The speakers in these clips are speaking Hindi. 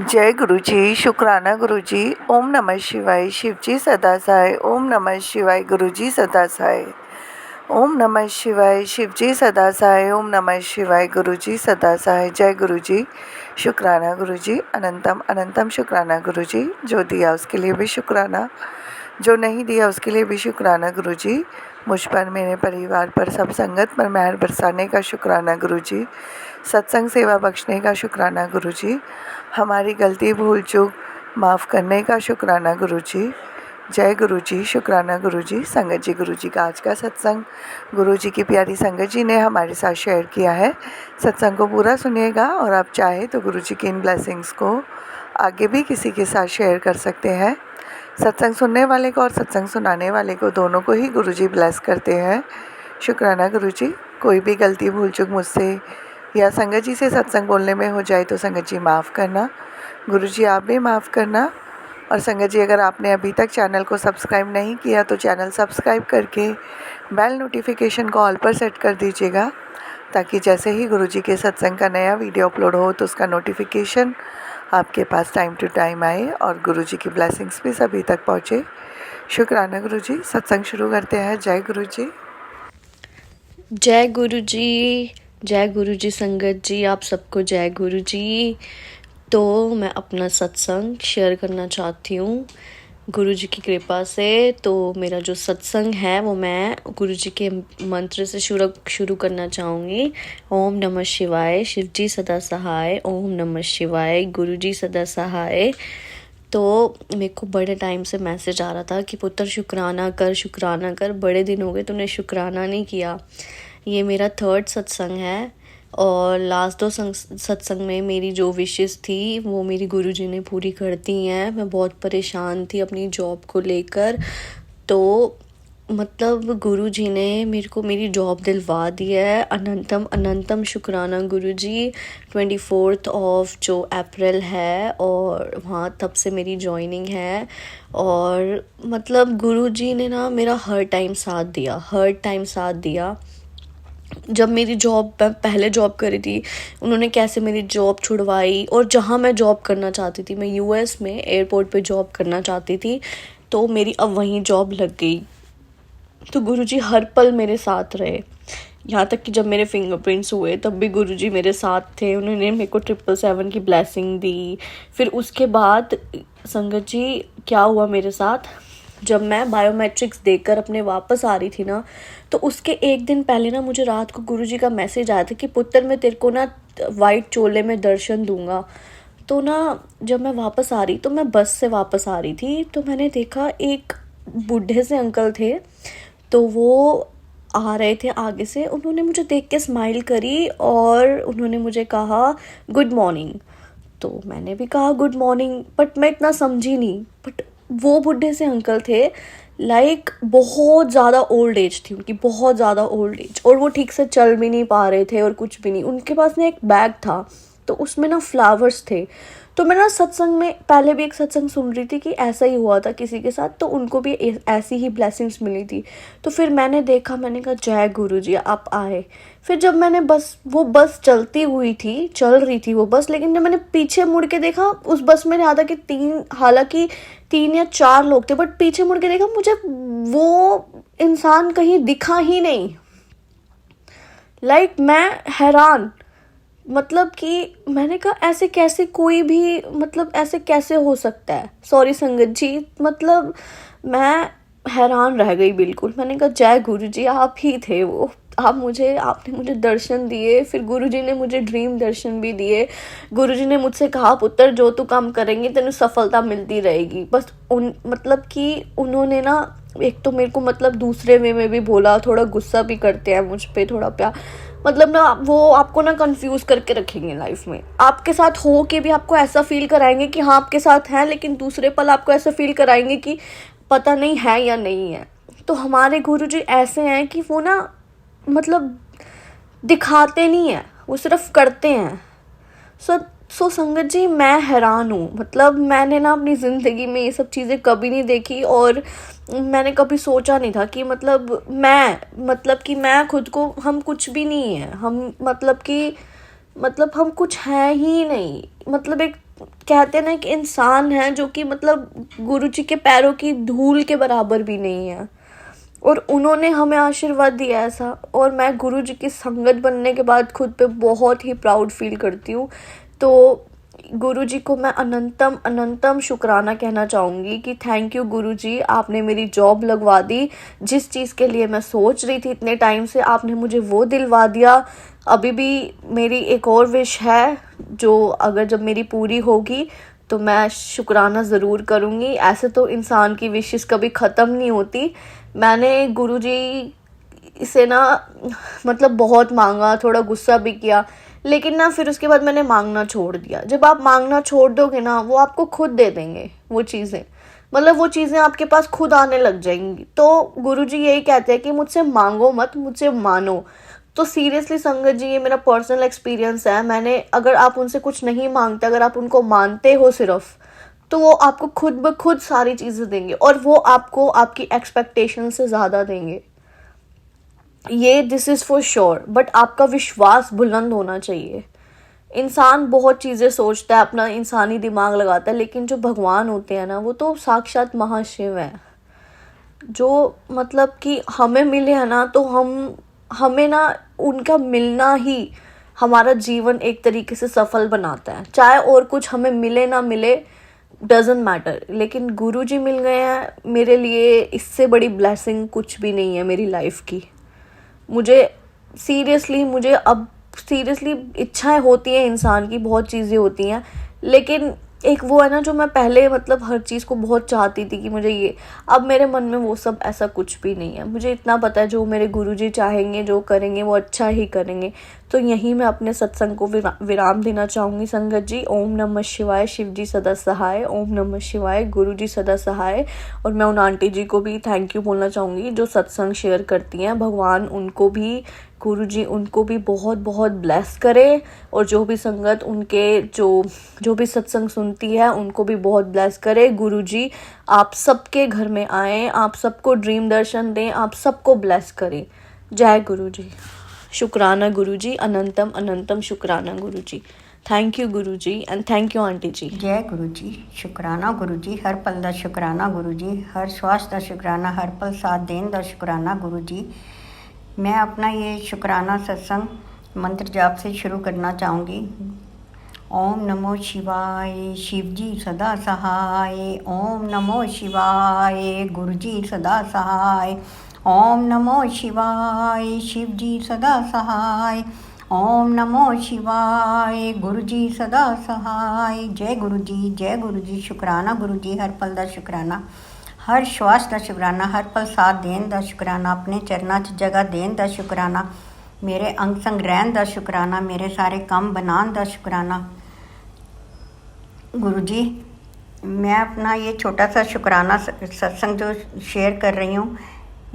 जय गुरु जी, शुक्राना गुरु जी। ओम नमः शिवाय। शिव जी सदा सहाय। ओम नमः शिवाय। गुरु जी सदा सहाय। ओम नमः शिवाय। शिव जी सदा सहाय। ओम नमः शिवाय। गुरु जी सदा सहाय। जय गुरु जी, शुक्राना गुरु जी। अनंतम अनंतम शुक्राना गुरु जी। जो दिया उसके लिए भी शुक्राना, जो नहीं दिया उसके लिए भी शुक्राना गुरु जी। मुझ पर, मेरे परिवार पर, सब संगत पर मेहर बरसाने का शुक्राना गुरु जी। सत्संग सेवा बख्शने का शुक्राना गुरु जी। हमारी गलती भूल चूक माफ़ करने का शुक्राना गुरु जी। जय गुरु जी, शुक्राना गुरु जी। संगत जी, गुरु जी का आज का सत्संग गुरु जी की प्यारी संगत जी ने हमारे साथ शेयर किया है। सत्संग को पूरा सुनिएगा और आप चाहे तो गुरु जी की इन ब्लेसिंग्स को आगे भी किसी के साथ शेयर कर सकते हैं। सत्संग सुनने वाले को और सत्संग सुनाने वाले को, दोनों को ही गुरु जी ब्लेस करते हैं। शुक्राना गुरु जी। कोई भी गलती भूल चूक मुझसे या संगत जी से सत्संग बोलने में हो जाए तो संगत जी माफ़ करना। गुरु जी आप भी माफ़ करना। और संगत जी, अगर आपने अभी तक चैनल को सब्सक्राइब नहीं किया तो चैनल सब्सक्राइब करके बेल नोटिफिकेशन को ऑल पर सेट कर दीजिएगा, ताकि जैसे ही गुरु जी के सत्संग का नया वीडियो अपलोड हो तो उसका नोटिफिकेशन आपके पास टाइम टू टाइम आए और गुरु जी की ब्लेसिंग्स भी सभी तक पहुँचे। शुक्राना गुरु जी। सत्संग शुरू करते हैं। जय गुरु जी। जय गुरु जी। जय गुरु जी। संगत जी, आप सबको जय गुरु जी। तो मैं अपना सत्संग शेयर करना चाहती हूँ गुरु जी की कृपा से। तो मेरा जो सत्संग है वो मैं गुरु जी के मंत्र से शुरू करना चाहूँगी। ओम नमः शिवाय। शिव जी सदा सहाय। ओम नमः शिवाय। गुरु जी सदा सहाय। तो मेरे को बड़े टाइम से मैसेज आ रहा था कि पुत्र शुक्राना कर, बड़े दिन हो गए तूने शुक्राना नहीं किया। ये मेरा 3rd सत्संग है और लास्ट 2 सत्संग में मेरी जो विशेस थी वो मेरी गुरुजी ने पूरी कर दी हैं। मैं बहुत परेशान थी अपनी जॉब को लेकर, तो मतलब गुरुजी ने मेरे को मेरी जॉब दिलवा दी है। अनंतम अनंतम शुक्राना गुरुजी। 24 ऑफ जो अप्रैल है और वहाँ तब से मेरी जॉइनिंग है। और मतलब गुरुजी ने ना मेरा हर टाइम साथ दिया। जब मेरी जॉब, मैं पहले जॉब करी थी, उन्होंने कैसे मेरी जॉब छुड़वाई। और जहाँ मैं जॉब करना चाहती थी, मैं यूएस में एयरपोर्ट पे जॉब करना चाहती थी, तो मेरी अब वहीं जॉब लग गई। तो गुरुजी हर पल मेरे साथ रहे। यहाँ तक कि जब मेरे फिंगरप्रिंट्स हुए तब भी गुरुजी मेरे साथ थे। उन्होंने मेरे को 777 की ब्लेसिंग दी। फिर उसके बाद संगत जी क्या हुआ मेरे साथ, जब मैं बायोमेट्रिक्स देकर अपने वापस आ रही थी ना, तो उसके एक दिन पहले ना मुझे रात को गुरुजी का मैसेज आया था कि पुत्र मैं तेरे को ना वाइट चोले में दर्शन दूंगा। तो ना जब मैं वापस आ रही, तो मैं बस से वापस आ रही थी, तो मैंने देखा एक बूढ़े से अंकल थे, तो वो आ रहे थे आगे से। उन्होंने मुझे देख के स्माइल करी और उन्होंने मुझे कहा गुड मॉर्निंग। तो मैंने भी कहा गुड मॉर्निंग, बट मैं इतना समझी नहीं। बट वो बुढ़े से अंकल थे, लाइक बहुत ज़्यादा ओल्ड एज थी उनकी, बहुत ज़्यादा ओल्ड एज, और वो ठीक से चल भी नहीं पा रहे थे और कुछ भी नहीं। उनके पास ना एक बैग था, तो उसमें ना फ्लावर्स थे। तो मैं ना सत्संग में पहले भी एक सत्संग सुन रही थी कि ऐसा ही हुआ था किसी के साथ, तो उनको भी ऐसी ही ब्लेसिंग्स मिली थी। तो फिर मैंने देखा, मैंने कहा जय गुरु जी आप आए। फिर जब मैंने वो बस चल रही थी वो बस, लेकिन जब मैंने पीछे मुड़ के देखा, उस बस में ज़्यादा कि हालांकि 3 या 4 लोग थे, बट पीछे मुड़ के देखा, मुझे वो इंसान कहीं दिखा ही नहीं। लाइक मैं हैरान, मतलब कि मैंने कहा ऐसे कैसे कोई भी, मतलब ऐसे कैसे हो सकता है। सॉरी संगत जी, मतलब मैं हैरान रह गई बिल्कुल। मैंने कहा जय गुरु जी आप ही थे वो, आपने मुझे दर्शन दिए। फिर गुरुजी ने मुझे ड्रीम दर्शन भी दिए। गुरुजी ने मुझसे कहा पुत्र जो तू काम करेंगे तेनू सफलता मिलती रहेगी। बस मतलब कि उन्होंने ना एक तो मेरे को मतलब दूसरे वे में भी बोला, थोड़ा गुस्सा भी करते हैं मुझ पे, थोड़ा प्यार, मतलब ना वो आपको ना कंफ्यूज करके रखेंगे लाइफ में। आपके साथ हो के भी आपको ऐसा फील कराएंगे कि हाँ आपके साथ हैं, लेकिन दूसरे पल आपको ऐसा फील कराएंगे कि पता नहीं है या नहीं है। तो हमारे गुरुजी ऐसे हैं कि वो ना मतलब दिखाते नहीं है, वो सिर्फ करते हैं। सो संगत जी मैं हैरान हूँ। मतलब मैंने ना अपनी ज़िंदगी में ये सब चीज़ें कभी नहीं देखी, और मैंने कभी सोचा नहीं था कि मतलब कि मैं खुद को, हम कुछ भी नहीं है, हम मतलब हम कुछ है ही नहीं। मतलब एक कहते हैं ना कि इंसान है जो कि मतलब गुरु जी के पैरों की धूल के बराबर भी नहीं है, और उन्होंने हमें आशीर्वाद दिया ऐसा। और मैं गुरु जी की संगत बनने के बाद खुद पे बहुत ही प्राउड फील करती हूँ। तो गुरु जी को मैं अनंतम अनंतम शुक्राना कहना चाहूँगी कि थैंक यू गुरु जी, आपने मेरी जॉब लगवा दी। जिस चीज़ के लिए मैं सोच रही थी इतने टाइम से, आपने मुझे वो दिलवा दिया। अभी भी मेरी एक और विश है जो अगर जब मेरी पूरी होगी तो मैं शुक्राना ज़रूर करूँगी। ऐसे तो इंसान की विशेस कभी ख़त्म नहीं होती। मैंने गुरुजी से ना मतलब बहुत मांगा, थोड़ा गुस्सा भी किया, लेकिन ना फिर उसके बाद मैंने मांगना छोड़ दिया। जब आप मांगना छोड़ दोगे ना, वो आपको खुद दे देंगे वो चीज़ें, मतलब वो चीज़ें आपके पास खुद आने लग जाएंगी। तो गुरुजी यही कहते हैं कि मुझसे मांगो मत, मुझसे मानो। तो सीरियसली संगत जी, ये मेरा पर्सनल एक्सपीरियंस है। मैंने अगर आप उनसे कुछ नहीं मांगते, अगर आप उनको मानते हो सिर्फ, तो वो आपको खुद ब खुद सारी चीज़ें देंगे, और वो आपको आपकी एक्सपेक्टेशन से ज़्यादा देंगे। ये this is for sure. But आपका विश्वास बुलंद होना चाहिए। इंसान बहुत चीज़ें सोचता है, अपना इंसानी दिमाग लगाता है, लेकिन जो भगवान होते हैं ना, वो तो साक्षात महाशिव हैं, जो मतलब कि हमें मिले हैं ना, तो हमें ना उनका मिलना ही हमारा जीवन एक तरीके से सफल बनाता है। चाहे और कुछ हमें मिले ना मिले, डजेंट मैटर, लेकिन गुरुजी मिल गए हैं मेरे लिए, इससे बड़ी ब्लेसिंग कुछ भी नहीं है मेरी लाइफ की। मुझे सीरियसली इच्छाएं होती हैं इंसान की, बहुत चीज़ें होती हैं, लेकिन एक वो है ना जो मैं पहले मतलब हर चीज़ को बहुत चाहती थी कि मुझे ये, अब मेरे मन में वो सब ऐसा कुछ भी नहीं है। मुझे इतना पता है जो मेरे गुरुजी चाहेंगे, जो करेंगे वो अच्छा ही करेंगे। तो यहीं मैं अपने सत्संग को विराम देना चाहूँगी संगत जी। ओम नमः शिवाय, शिव जी सदा सहाय। ओम नमः शिवाय, गुरु जी सदा सहाय। और मैं उन आंटी जी को भी थैंक यू बोलना चाहूँगी जो सत्संग शेयर करती हैं। भगवान उनको भी, गुरु जी उनको भी बहुत बहुत ब्लेस करे, और जो भी संगत उनके जो भी सत्संग सुनती है उनको भी बहुत ब्लेस करे। गुरु जी आप सबके घर में आएँ, आप सबको ड्रीम दर्शन दें, आप सबको ब्लेस करें। जय गुरु जी। शुक्राना गुरु जी, अनंतम अनंतम शुक्राना गुरु जी। Thank you Guru ji, and thank you aunty जी। जय गुरु जी। शुक्राना गुरु जी, हर पल दा शुक्राना गुरु जी, हर श्वास दा शुक्राना, हर पल साथ देन दा शुक्राना गुरु जी। मैं अपना ये शुक्राना सत्संग मंत्र जाप से शुरू करना चाहूँगी। ओम नमो शिवाय, शिव जी सदा सहाय। ओम नमो शिवाय, गुरु जी सदा सहाय। ओम नमो शिवाय, शिव जी सदा सहाय। ओम नमो शिवाय, गुरु जी सदा सहाय। जय गुरु जी, जय गुरु जी। शुक्राना गुरु जी, हर पल दा शुक्राना, हर श्वास दा शुक्राना, हर पल साथ देन दा शुक्राना, अपने चरना 'च जगह देन दा शुक्राना, मेरे अंग संग रहन दा शुक्राना, मेरे सारे काम बनान दा शुक्राना गुरु जी। मैं अपना ये छोटा सा शुक्राना सत्संग जो शेयर कर रही हूँ,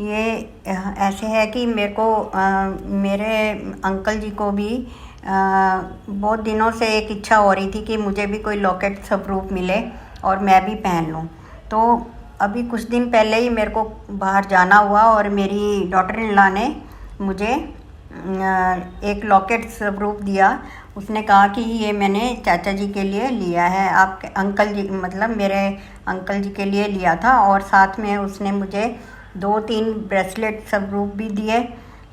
ये ऐसे है कि मेरे को मेरे अंकल जी को भी बहुत दिनों से एक इच्छा हो रही थी कि मुझे भी कोई लॉकेट स्वरूप मिले और मैं भी पहन लूँ। तो अभी कुछ दिन पहले ही मेरे को बाहर जाना हुआ और मेरी डॉटर इन लॉ ने मुझे एक लॉकेट स्वरूप दिया। उसने कहा कि ये मैंने चाचा जी के लिए लिया है, आपके अंकल जी मतलब मेरे अंकल जी के लिए लिया था। और साथ में उसने मुझे 2-3 ब्रेसलेट स्वरूप भी दिए,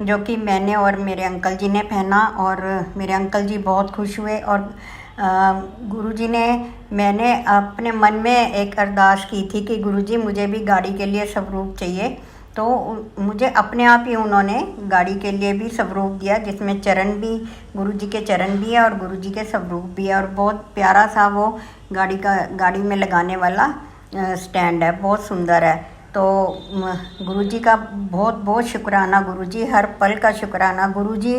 जो कि मैंने और मेरे अंकल जी ने पहना, और मेरे अंकल जी बहुत खुश हुए। और गुरुजी ने, मैंने अपने मन में एक अरदास की थी कि गुरुजी मुझे भी गाड़ी के लिए स्वरूप चाहिए, तो मुझे अपने आप ही उन्होंने गाड़ी के लिए भी स्वरूप दिया, जिसमें चरण भी, गुरुजी के चरण भी है और गुरुजी के स्वरूप भी है। और बहुत प्यारा सा वो गाड़ी में लगाने वाला स्टैंड है, बहुत सुंदर है। तो गुरुजी का बहुत बहुत शुक्राना गुरुजी, हर पल का शुक्राना गुरुजी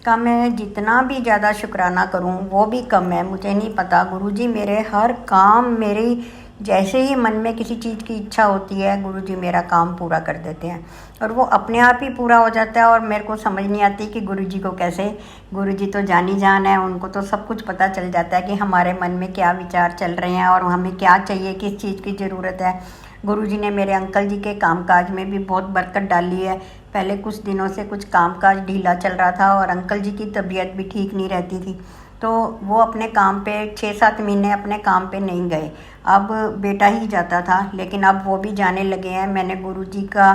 का। मैं जितना भी ज़्यादा शुक्राना करूं वो भी कम है, मुझे नहीं पता। गुरुजी मेरे हर काम, मेरी जैसे ही मन में किसी चीज़ की इच्छा होती है, गुरुजी मेरा काम पूरा कर देते हैं, और वो अपने आप ही पूरा हो जाता है। और मेरे को समझ नहीं आती कि गुरुजी को कैसे, गुरुजी तो जानी जान है, उनको तो सब कुछ पता चल जाता है कि हमारे मन में क्या विचार चल रहे हैं और हमें क्या चाहिए, किस चीज़ की ज़रूरत है। गुरुजी ने मेरे अंकल जी के कामकाज में भी बहुत बरकत डाली है। पहले कुछ दिनों से कुछ कामकाज ढीला चल रहा था और अंकल जी की तबीयत भी ठीक नहीं रहती थी, तो वो अपने काम पे 6-7 महीने अपने काम पे नहीं गए। अब बेटा ही जाता था, लेकिन अब वो भी जाने लगे हैं। मैंने गुरुजी का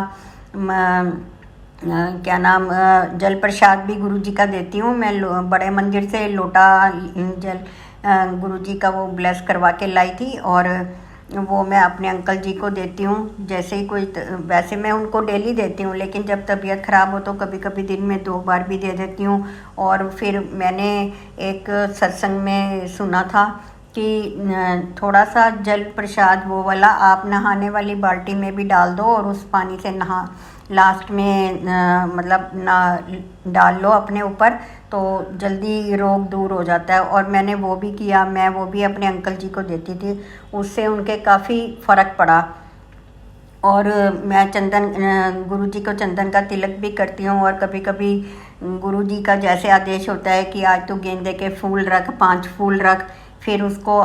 क्या नाम जल प्रसाद भी गुरुजी का देती हूँ। मैं बड़े मंदिर से लोटा जल गुरुजी का वो ब्लेस करवा के लाई थी, और वो मैं अपने अंकल जी को देती हूँ। जैसे ही कोई वैसे मैं उनको डेली देती हूँ, लेकिन जब तबीयत ख़राब हो तो कभी कभी दिन में 2 बार भी दे देती हूँ। और फिर मैंने एक सत्संग में सुना था कि थोड़ा सा जल प्रसाद वो वाला आप नहाने वाली बाल्टी में भी डाल दो, और उस पानी से नहा लास्ट में मतलब ना डाल लो अपने ऊपर, तो जल्दी रोग दूर हो जाता है। और मैंने वो भी किया, मैं वो भी अपने अंकल जी को देती थी, उससे उनके काफ़ी फ़र्क पड़ा। और मैं चंदन गुरुजी को चंदन का तिलक भी करती हूँ। और कभी कभी गुरुजी का जैसे आदेश होता है कि आज तो गेंदे के फूल रख, 5 फूल रख, फिर उसको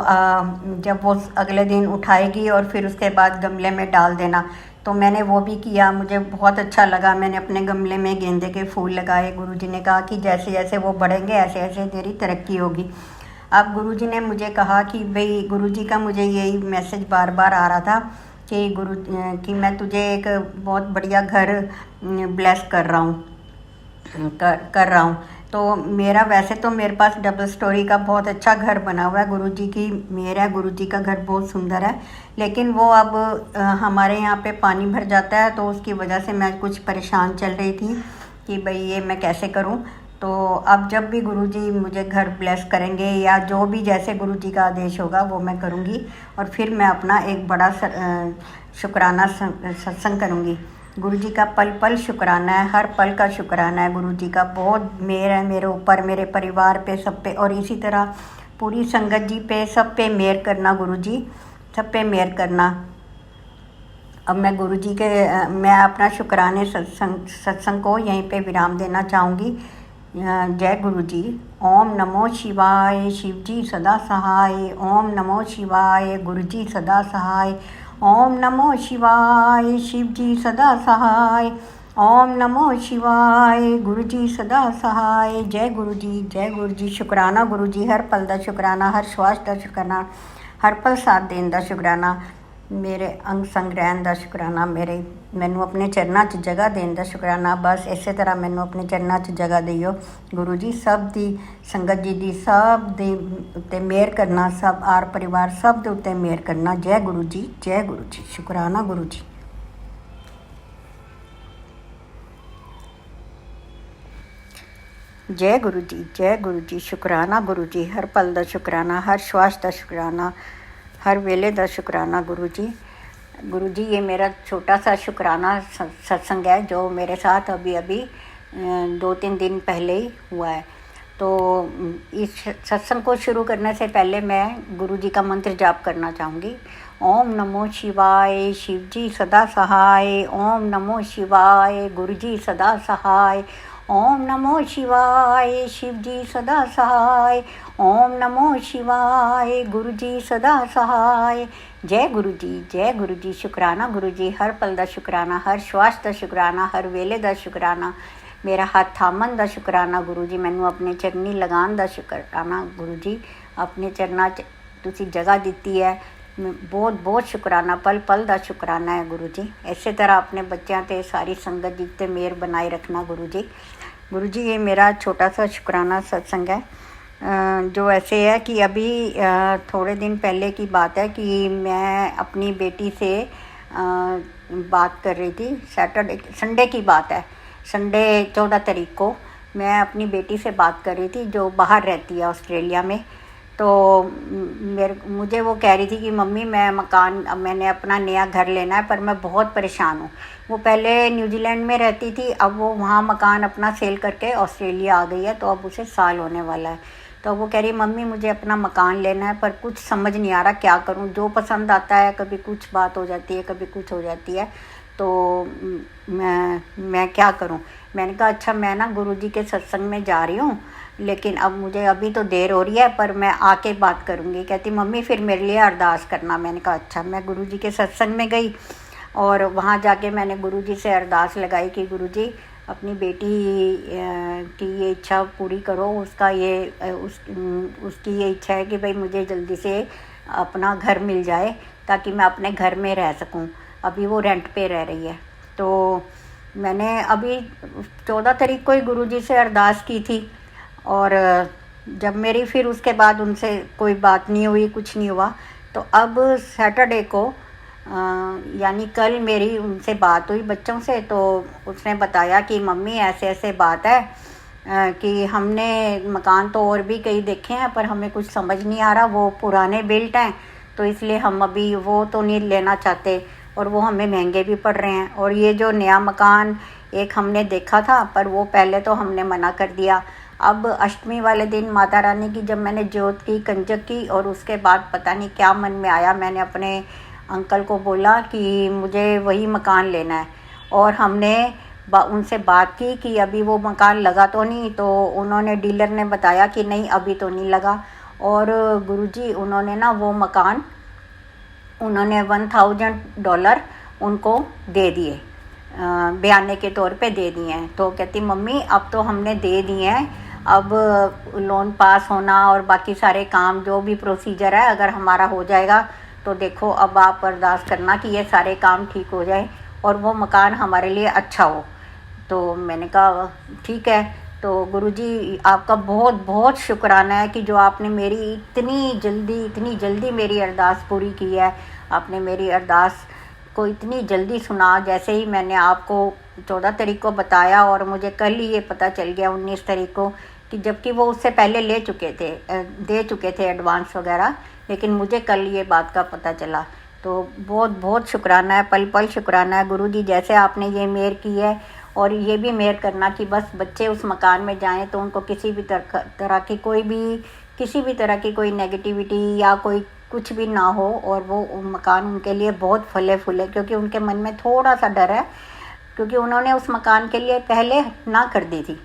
जब वो अगले दिन उठाएगी और फिर उसके बाद गमले में डाल देना। तो मैंने वो भी किया, मुझे बहुत अच्छा लगा। मैंने अपने गमले में गेंदे के फूल लगाए। गुरुजी ने कहा कि जैसे जैसे वो बढ़ेंगे ऐसे ऐसे तेरी तरक्की होगी। अब गुरुजी ने मुझे कहा कि भाई, गुरुजी का मुझे यही मैसेज बार बार आ रहा था कि कि मैं तुझे एक बहुत बढ़िया घर ब्लेस कर रहा हूँ कर रहा हूँ। तो मेरा वैसे तो मेरे पास डबल स्टोरी का बहुत अच्छा घर बना हुआ है, गुरुजी की मेरा गुरुजी का घर बहुत सुंदर है। लेकिन वो अब हमारे यहाँ पे पानी भर जाता है, तो उसकी वजह से मैं कुछ परेशान चल रही थी कि भाई ये मैं कैसे करूँ। तो अब जब भी गुरुजी मुझे घर ब्लेस करेंगे या जो भी जैसे गुरुजी का आदेश होगा वो मैं करूँगी। और फिर मैं अपना एक बड़ा शुक्राना सत्संग करूँगी। गुरुजी का पल पल शुक्राना है, हर पल का शुक्राना है। गुरुजी का बहुत मेहर है मेरे ऊपर, मेरे परिवार पे, सब पे, और इसी तरह पूरी संगत जी पे, सब पे मेहर करना गुरुजी, सब पे मेहर करना। अब मैं गुरुजी के मैं अपना शुक्राने सत्संग को यहीं पे विराम देना चाहूँगी। जय गुरुजी। ओम नमो शिवाय, शिवजी सदा सहाय। ओम नमो शिवाय, गुरुजी सदा सहाय। ओम नमो शिवाय, शिवजी सदा सहाय। ओम नमो शिवाय, गुरुजी सदा सहाय। जय गुरुजी। शुक्राना गुरुजी, हर पल दा शुक्राना, हर श्वास दा शुक्राना, हर पल साथ देन दा शुक्राना, मेरे अंग संग रहन दा शुक्राना, मैनू अपने चरनां 'ਚ जगह देन दा शुक्राना। बस इसे तरह मैनू अपने चरनां 'ਚ जगह दिओ गुरु जी। सब दी संगत जी दी सब दे उत्ते मेहर करना, सब आर परिवार सब दे उत्ते मेहर करना। जय गुरु जी। शुक्राना गुरु जी। जय गुरु जी। शुक्राना गुरु जी, हर पल दा शुक्राना, हर श्वास दा शुक्राना, हर वेले दा शुक्राना गुरु जी। गुरु जी, ये मेरा छोटा सा शुक्राना सत्संग है जो मेरे साथ अभी 2-3 दिन पहले ही हुआ है। तो इस सत्संग को शुरू करने से पहले मैं गुरु जी का मंत्र जाप करना चाहूँगी। ओम नमो शिवाय, शिव जी सदा सहाय। ओम नमो शिवाय, गुरु जी सदा सहाय। ओम नमो शिवाय, शिव जी सदा सहाय। ओम नमो शिवाय, गुरु जी सदा सहाय। जय गुरु जी। शुक्राना गुरु जी, हर पल दा शुक्राना, हर श्वास दा शुक्राना, हर वेले दा शुक्राना, मेरा हाथ थामन दा शुक्राना गुरु जी, मैनू अपने चरनी लगान दा शुक्राना गुरु जी। अपने चरना च तुसी जगह दिती है, बहुत बहुत शुक्राना, पल पल दा शुक्राना है गुरु जी। इसे तरह अपने बच्चों ते सारी संगत जी ते मेहर बनाए रखना गुरु जी। गुरु जी, ये मेरा छोटा सा शुक्राना सत्संग है जो ऐसे है कि अभी थोड़े दिन पहले की बात है कि मैं अपनी बेटी से बात कर रही थी। संडे की बात है, संडे 14 तारीख को मैं अपनी बेटी से बात कर रही थी जो बाहर रहती है ऑस्ट्रेलिया में। तो मुझे वो कह रही थी कि मम्मी मैंने अपना नया घर लेना है, पर मैं बहुत परेशान हूँ। वो पहले न्यूजीलैंड में रहती थी, अब वो वहाँ मकान अपना सेल करके ऑस्ट्रेलिया आ गई है, तो अब उसे साल होने वाला है। तो वो कह रही मम्मी मुझे अपना मकान लेना है, पर कुछ समझ नहीं आ रहा क्या करूँ। जो पसंद आता है, कभी कुछ बात हो जाती है, कभी कुछ हो जाती है, तो मैं क्या करूँ। मैंने कहा अच्छा, मैं ना गुरुजी के सत्संग में जा रही हूँ, लेकिन अब मुझे अभी तो देर हो रही है, पर मैं आके बात करूँगी। कहती मम्मी फिर मेरे लिए अरदास करना। मैंने कहा अच्छा। मैं गुरुजी के सत्संग में गई और वहाँ जाके मैंने गुरुजी से अरदास लगाई कि गुरुजी अपनी बेटी की ये इच्छा पूरी करो। उसका ये उसकी ये इच्छा है कि भाई मुझे जल्दी से अपना घर मिल जाए ताकि मैं अपने घर में रह सकूं। अभी वो रेंट पे रह रही है। तो मैंने अभी 14 तारीख को ही गुरुजी से अरदास की थी, और जब मेरी फिर उसके बाद उनसे कोई बात नहीं हुई, कुछ नहीं हुआ। तो अब सैटरडे को यानी कल मेरी उनसे बात हुई बच्चों से। तो उसने बताया कि मम्मी ऐसे ऐसे बात है कि हमने मकान तो और भी कई देखे हैं पर हमें कुछ समझ नहीं आ रहा, वो पुराने बिल्ट हैं तो इसलिए हम अभी वो तो नहीं लेना चाहते, और वो हमें महंगे भी पड़ रहे हैं। और ये जो नया मकान एक हमने देखा था पर वो पहले तो हमने मना कर दिया। अब अष्टमी वाले दिन माता रानी की जब मैंने जोत की, कंजक की, और उसके बाद पता नहीं क्या मन में आया, मैंने अपने अंकल को बोला कि मुझे वही मकान लेना है। और हमने उनसे बात की कि अभी वो मकान लगा तो नहीं, तो उन्होंने डीलर ने बताया कि नहीं अभी तो नहीं लगा। और गुरुजी उन्होंने ना वो मकान उन्होंने $1000 उनको दे दिए, बयाने के तौर पे दे दिए हैं। तो कहती मम्मी अब तो हमने दे दिए हैं, अब लोन पास होना और बाकी सारे काम जो भी प्रोसीजर है अगर हमारा हो जाएगा तो देखो अब आप अरदास करना कि ये सारे काम ठीक हो जाए और वो मकान हमारे लिए अच्छा हो। तो मैंने कहा ठीक है। तो गुरुजी आपका बहुत बहुत शुक्राना है कि जो आपने मेरी इतनी जल्दी मेरी अरदास पूरी की है। आपने मेरी अरदास को इतनी जल्दी सुना। जैसे ही मैंने आपको 14 तारीख को बताया और मुझे कल ही ये पता चल गया 19 तारीख को, कि जबकि वो उससे पहले दे चुके थे एडवांस वगैरह, लेकिन मुझे कल ये बात का पता चला। तो बहुत बहुत शुक्राना है, पल पल शुक्राना है गुरुजी। जैसे आपने ये मेहर की है और ये भी मेहर करना कि बस बच्चे उस मकान में जाएं तो उनको किसी भी तरह की कोई नेगेटिविटी या कोई कुछ भी ना हो, और वो मकान उनके लिए बहुत फले फूले। क्योंकि उनके मन में थोड़ा सा डर है, क्योंकि उन्होंने उस मकान के लिए पहले ना कर दी थी,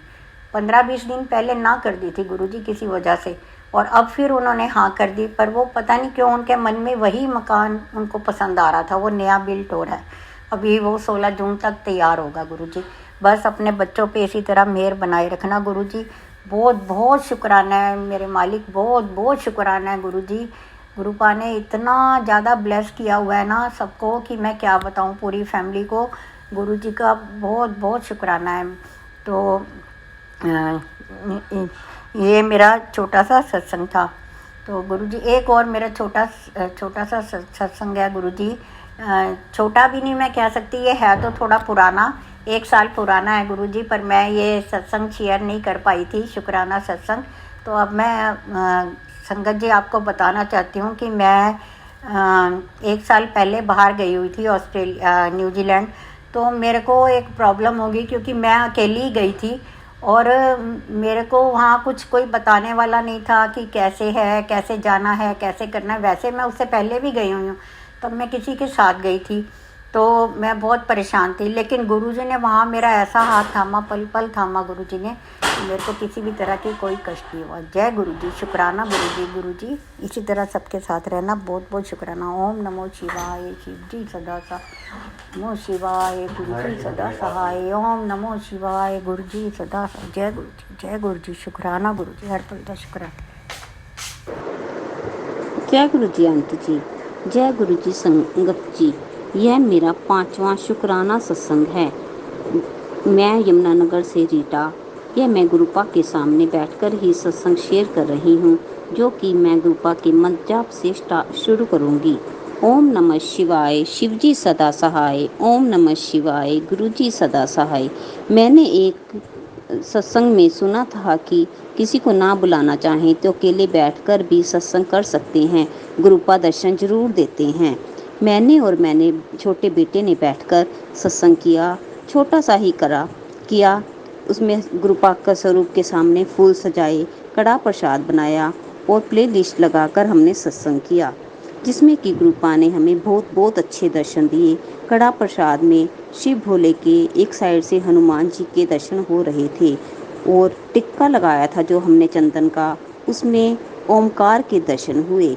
15-20 दिन पहले ना कर दी थी गुरुजी किसी वजह से, और अब फिर उन्होंने हाँ कर दी। पर वो पता नहीं क्यों उनके मन में वही मकान उनको पसंद आ रहा था, वो नया बिल्ट हो रहा है। अभी वो 16 जून तक तैयार होगा गुरुजी। बस अपने बच्चों पे इसी तरह मेहर बनाए रखना गुरुजी। बहुत बहुत शुक्राना है मेरे मालिक, बहुत बहुत शुक्राना है गुरुजी। गुरुपा ने इतना ज़्यादा ब्लेस किया हुआ है ना सबको कि मैं क्या बताऊँ पूरी फैमिली को। गुरुजी का बहुत बहुत शुक्राना है। तो ये मेरा छोटा सा सत्संग था। तो गुरुजी एक और मेरा छोटा सा सत्संग है गुरुजी। छोटा भी नहीं मैं कह सकती, ये है तो थोड़ा पुराना, 1 साल पुराना है गुरुजी, पर मैं ये सत्संग शेयर नहीं कर पाई थी, शुक्राना सत्संग। तो अब मैं संगत जी आपको बताना चाहती हूँ कि मैं 1 साल पहले बाहर गई हुई थी न्यूजीलैंड। तो मेरे को एक प्रॉब्लम हो गई क्योंकि मैं अकेली गई थी और मेरे को वहाँ कुछ कोई बताने वाला नहीं था कि कैसे है, कैसे जाना है, कैसे करना है। वैसे मैं उससे पहले भी गई हुई हूँ, तब मैं किसी के साथ गई थी, तो मैं बहुत परेशान थी। लेकिन गुरुजी ने वहाँ मेरा ऐसा हाथ थामा, पल पल थामा गुरुजी ने, मेरे को किसी भी तरह की कोई कष्ट नहीं हुआ। जय गुरुजी, शुक्राना गुरुजी। इसी तरह सबके साथ रहना, बहुत बहुत शुक्राना। ओम नमो शिवाय, शिव जी सदा नमो शिवाय, गुरुजी सदा सहाय। ओम नमो शिवाय, गुरुजी सदा जय गुरुजी, शुक्राना गुरुजी, हर पल का शुक्राना। जय गुरु जी आंटी जी, जय गुरु जी संगत जी। यह मेरा 5वां शुक्राना सत्संग है। मैं यमुनानगर से रीटा, यह मैं गुरुपा के सामने बैठकर ही सत्संग शेयर कर रही हूँ, जो कि मैं गुरुपा के मंत्र जाप से शुरू करूँगी। ओम नमः शिवाय, शिवजी सदा सहाय। ओम नमः शिवाय, गुरुजी सदा सहाय। मैंने एक सत्संग में सुना था कि किसी को ना बुलाना चाहें तो अकेले बैठकर भी सत्संग कर सकते हैं, गुरुपा दर्शन जरूर देते हैं। मैंने छोटे बेटे ने बैठकर सत्संग किया, छोटा सा ही किया। उसमें गुरुपा का स्वरूप के सामने फूल सजाए, कड़ा प्रसाद बनाया और प्ले लिस्ट लगाकर हमने सत्संग किया, जिसमें कि गुरुपा ने हमें बहुत बहुत अच्छे दर्शन दिए। कड़ा प्रसाद में शिव भोले के एक साइड से हनुमान जी के दर्शन हो रहे थे, और टिक्का लगाया था जो हमने चंदन का, उसमें ओमकार के दर्शन हुए।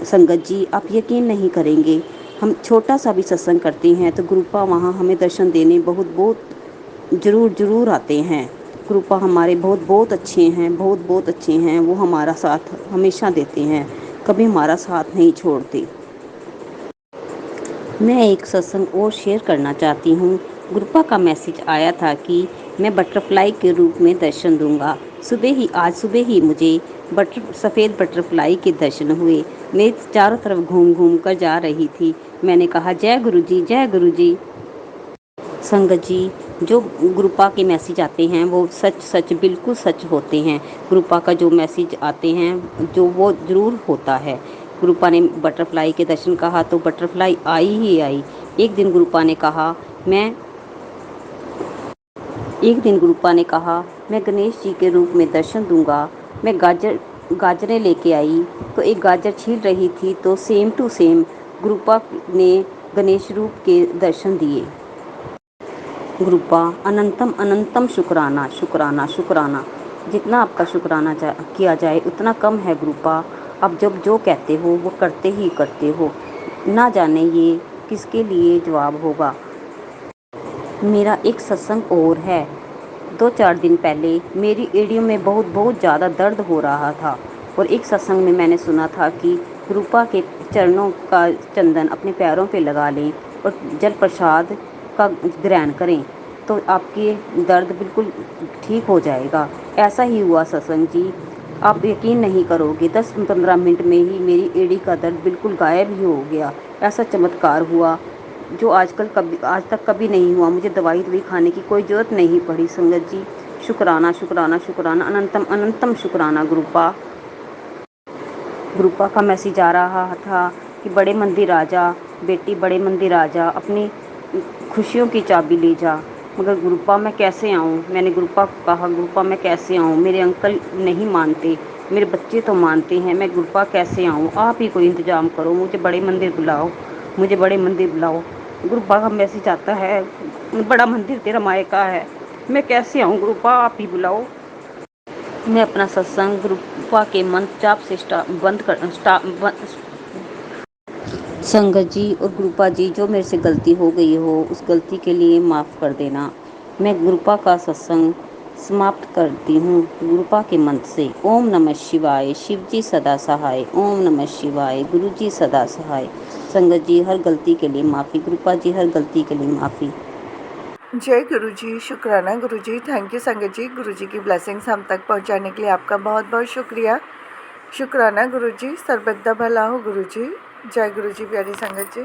संगत जी आप यकीन नहीं करेंगे, हम छोटा सा भी सत्संग करते हैं तो गुरुपा वहाँ हमें दर्शन देने बहुत बहुत ज़रूर ज़रूर आते हैं। कृपा हमारे बहुत बहुत अच्छे हैं, बहुत बहुत अच्छे हैं। वो हमारा साथ हमेशा देते हैं, कभी हमारा साथ नहीं छोड़ते। मैं एक सत्संग और शेयर करना चाहती हूँ। गुरुपा का मैसेज आया था कि मैं बटरफ्लाई के रूप में दर्शन दूंगा। आज सुबह ही मुझे सफ़ेद बटरफ्लाई के दर्शन हुए। मैं चारों तरफ घूम घूम कर जा रही थी। मैंने कहा जय गुरु जी, जय गुरु जी। संगत जी, जो गुरुपा के मैसेज आते हैं वो सच सच बिल्कुल सच होते हैं। गुरुपा का जो मैसेज आते हैं जो वो ज़रूर होता है। गुरुपा ने बटरफ्लाई के दर्शन कहा तो बटरफ्लाई आई ही आई। एक दिन गुरुपा ने कहा मैं एक दिन गुरुपा ने कहा मैं गणेश जी के रूप में दर्शन दूंगा। मैं गाजरें लेके आई तो एक गाजर छील रही थी तो सेम टू सेम गुरुपा ने गणेश रूप के दर्शन दिए। गुरुपा अनंतम अनंतम शुक्राना शुक्राना शुक्राना। जितना आपका शुक्राना किया जाए उतना कम है गुरुपा। आप जब जो कहते हो वो करते ही करते हो। ना जाने ये किसके लिए जवाब होगा। मेरा एक सत्संग और है। 2-4 दिन पहले मेरी एड़ियों में बहुत बहुत ज़्यादा दर्द हो रहा था और एक सत्संग में मैंने सुना था कि गुरुपा के चरणों का चंदन अपने पैरों पे लगा लें और जल प्रसाद का ग्रहण करें तो आपकी दर्द बिल्कुल ठीक हो जाएगा। ऐसा ही हुआ सत्संग जी। आप यकीन नहीं करोगे 10-15 मिनट में ही मेरी एड़ी का दर्द बिल्कुल गायब ही हो गया। ऐसा चमत्कार हुआ जो आज तक कभी नहीं हुआ। मुझे दवाई खाने की कोई ज़रूरत नहीं पड़ी संगत जी। शुक्राना शुक्राना शुक्राना अनंतम अनंतम शुक्राना गुरुपा। गुरुपा का मैसेज आ रहा था कि बड़े मंदिर आजा बेटी, बड़े मंदिर आजा, अपनी खुशियों की चाबी ले जा। मगर गुरुपा मैं कैसे आऊँ? मैंने गुरुपा को कहा गुरुपा मैं कैसे आऊँ? मेरे अंकल नहीं मानते, मेरे बच्चे तो मानते हैं, मैं गुरुपा कैसे आऊँ? आप ही कोई इंतज़ाम करो, मुझे बड़े मंदिर बुलाओ, मुझे बड़े मंदिर बुलाओ। गुरुपा का मैसेज आता है बड़ा मंदिर तेरा मायका है, मैं कैसे आऊँ गुरुपा, आप ही बुलाओ। मैं अपना सत्संग गुरुपा के मंत्र जाप से संगत जी और गुरुपा जी, जो मेरे से गलती हो गई हो उस गलती के लिए माफ़ कर देना। मैं गुरुपा का सत्संग समाप्त करती हूँ गुरुपा के मंत्र से। ओम नमः शिवाय, शिव जी सदा सहाय। ओम नमः शिवाय, गुरु जी सदा सहाय। संगत जी हर गलती के लिए माफ़ी। गुरुपा जी हर गलती के लिए माफ़ी। जय गुरु जी, शुक्राना गुरु जी, थैंक यू संगत जी। गुरु जी की ब्लेसिंग्स हम तक पहुंचाने के लिए आपका बहुत बहुत शुक्रिया। शुक्राना गुरु जी, सर्वदा भला हो गुरु जी। जय गुरु जी, प्यारी संगत जी।